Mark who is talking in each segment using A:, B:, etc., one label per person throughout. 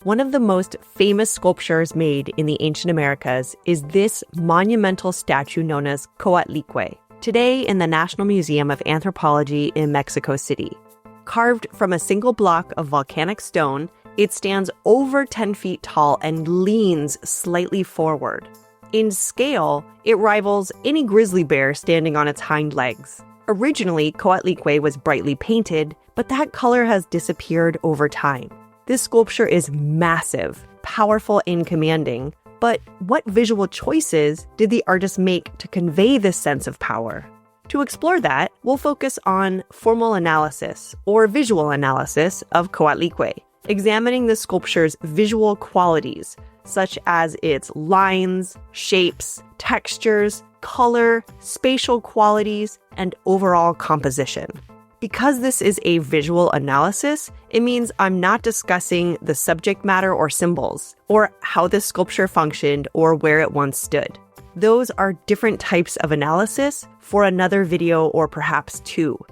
A: One of the most famous sculptures made in the ancient Americas is this monumental statue known as Coatlicue, today in the National Museum of Anthropology in Mexico City. Carved from a single block of volcanic stone, it stands over 10 feet tall and leans slightly forward. In scale, it rivals any grizzly bear standing on its hind legs. Originally, Coatlicue was brightly painted, but that color has disappeared over time. This sculpture is massive, powerful, and commanding, but what visual choices did the artist make to convey this sense of power? To explore that, we'll focus on formal analysis, or visual analysis, of Coatlicue, examining the sculpture's visual qualities, such as its lines, shapes, textures, color, spatial qualities, and overall composition. Because this is a visual analysis, it means I'm not discussing the subject matter or symbols, or how the sculpture functioned or where it once stood. Those are different types of analysis for another video or perhaps two.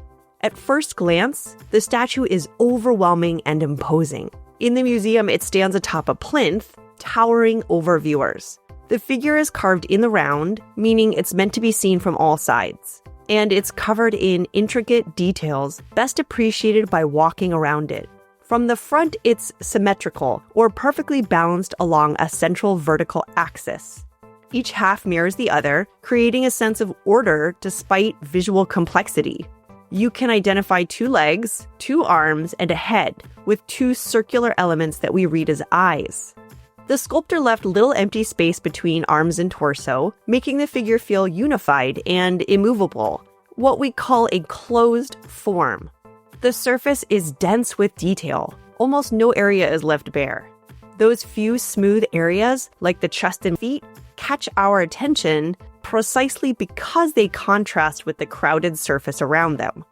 A: At first glance, the statue is overwhelming and imposing. In the museum, it stands atop a plinth, towering over viewers. The figure is carved in the round, meaning it's meant to be seen from all sides. And it's covered in intricate details, best appreciated by walking around it. From the front, it's symmetrical, or perfectly balanced along a central vertical axis. Each half mirrors the other, creating a sense of order despite visual complexity. You can identify 2 legs, 2 arms, and a head, with 2 circular elements that we read as eyes. The sculptor left little empty space between arms and torso, making the figure feel unified and immovable, what we call a closed form. The surface is dense with detail. Almost no area is left bare. Those few smooth areas, like the chest and feet, catch our attention precisely because they contrast with the crowded surface around them.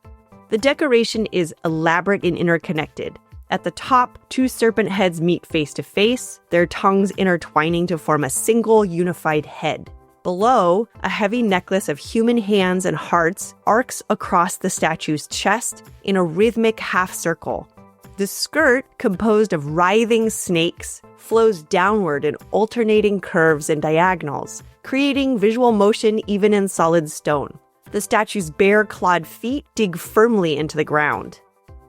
A: The decoration is elaborate and interconnected. At the top, 2 serpent heads meet face to face, their tongues intertwining to form a single unified head. Below, a heavy necklace of human hands and hearts arcs across the statue's chest in a rhythmic half circle. The skirt, composed of writhing snakes, flows downward in alternating curves and diagonals, creating visual motion even in solid stone. The statue's bare clawed feet dig firmly into the ground.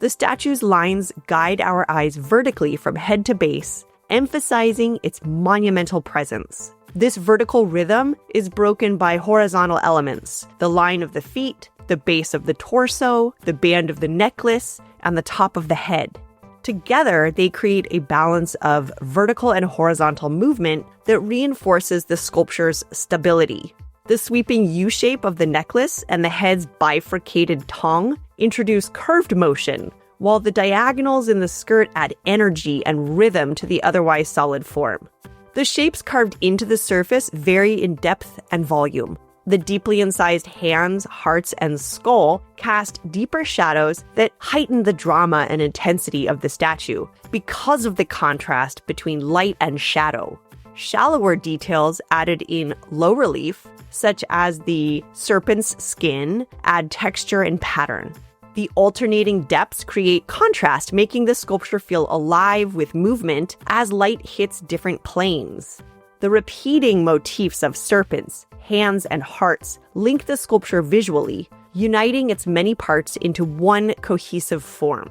A: The statue's lines guide our eyes vertically from head to base, emphasizing its monumental presence. This vertical rhythm is broken by horizontal elements: the line of the feet, the base of the torso, the band of the necklace, and the top of the head. Together, they create a balance of vertical and horizontal movement that reinforces the sculpture's stability. The sweeping U-shape of the necklace and the head's bifurcated tongue introduce curved motion, while the diagonals in the skirt add energy and rhythm to the otherwise solid form. The shapes carved into the surface vary in depth and volume. The deeply incised hands, hearts, and skull cast deeper shadows that heighten the drama and intensity of the statue because of the contrast between light and shadow. Shallower details added in low relief, such as the serpent's skin, add texture and pattern. The alternating depths create contrast, making the sculpture feel alive with movement as light hits different planes. The repeating motifs of serpents, hands, and hearts link the sculpture visually, uniting its many parts into one cohesive form.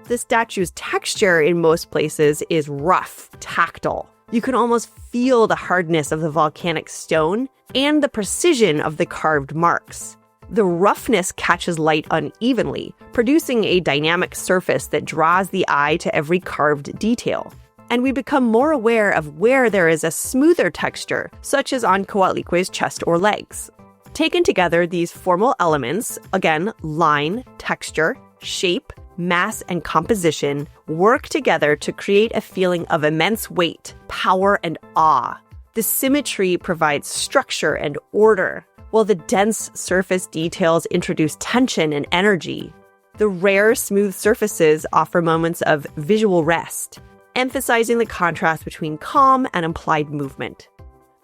A: The statue's texture in most places is rough, tactile. You can almost feel the hardness of the volcanic stone and the precision of the carved marks. The roughness catches light unevenly, producing a dynamic surface that draws the eye to every carved detail. And we become more aware of where there is a smoother texture, such as on Coatlicue's chest or legs. Taken together, these formal elements, again, line, texture, shape, mass, and composition, work together to create a feeling of immense weight, power, and awe. The symmetry provides structure and order, while the dense surface details introduce tension and energy. The rare, smooth surfaces offer moments of visual rest, emphasizing the contrast between calm and implied movement.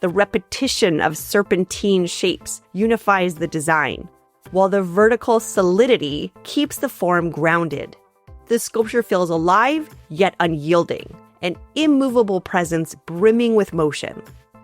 A: The repetition of serpentine shapes unifies the design, while the vertical solidity keeps the form grounded. The sculpture feels alive, yet unyielding, an immovable presence brimming with motion.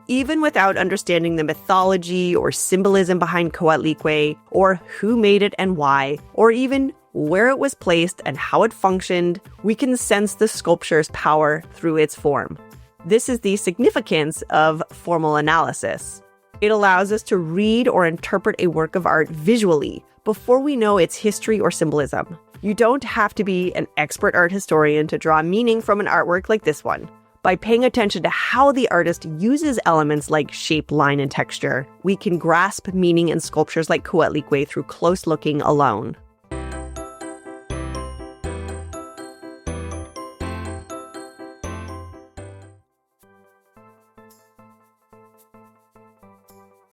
A: Even without understanding the mythology or symbolism behind Coatlicue, or who made it and why, or even where it was placed and how it functioned, we can sense the sculpture's power through its form. This is the significance of formal analysis. It allows us to read or interpret a work of art visually before we know its history or symbolism. You don't have to be an expert art historian to draw meaning from an artwork like this one. By paying attention to how the artist uses elements like shape, line, and texture, we can grasp meaning in sculptures like Coatlicue through close looking alone.